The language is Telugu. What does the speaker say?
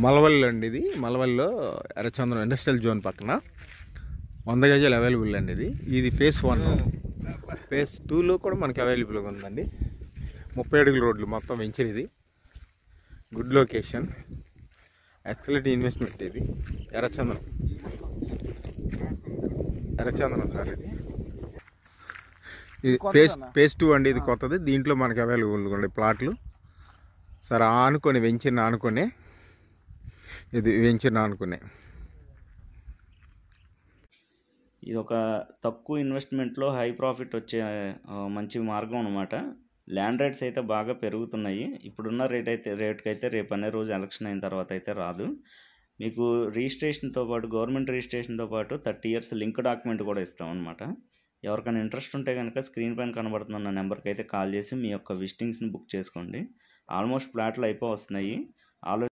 మలవల్లి అండి, ఇది మలవల్లిలో ఎర్రచందనం ఇండస్ట్రియల్ జోన్ పక్కన 100 గజాలు అవైలబుల్ అండి. ఇది ఫేస్ 1. ఫేస్ 2లో కూడా మనకి అవైలబుల్గా ఉందండి. 30 అడుగుల రోడ్లు మొత్తం వెంచర్. ఇది గుడ్ లొకేషన్, ఎక్సలెంట్ ఇన్వెస్ట్మెంట్. ఇది ఎర్రచందనం సార్. ఇది ఫేస్ 2 అండి. ఇది కొత్తది. దీంట్లో మనకి అవైలబుల్గా ఉండే ప్లాట్లు సార్. ఆనుకొని వెంచర్ని ఆనుకునే, ఇది వెంచర్ని ఆనుకునే. ఇది ఒక తక్కువ ఇన్వెస్ట్మెంట్లో హై ప్రాఫిట్ వచ్చే మంచి మార్గం అనమాట. ల్యాండ్ రేట్స్ అయితే బాగా పెరుగుతున్నాయి. ఇప్పుడున్న రేట్కి అయితే రేపు అనే రోజు ఎలక్షన్ అయిన తర్వాత అయితే రాదు. మీకు రిజిస్ట్రేషన్తో పాటు, గవర్నమెంట్ రిజిస్ట్రేషన్తో పాటు 30 years లింక్ డాక్యుమెంట్ కూడా ఇస్తాం అనమాట. ఎవరికైనా ఇంట్రెస్ట్ ఉంటే కనుక స్క్రీన్ పైన కనబడుతున్న నెంబర్కి అయితే కాల్ చేసి మీ యొక్క విజిటింగ్స్ని బుక్ చేసుకోండి. ఆల్మోస్ట్ ప్లాట్లు అయిపోయి వస్తున్నాయి.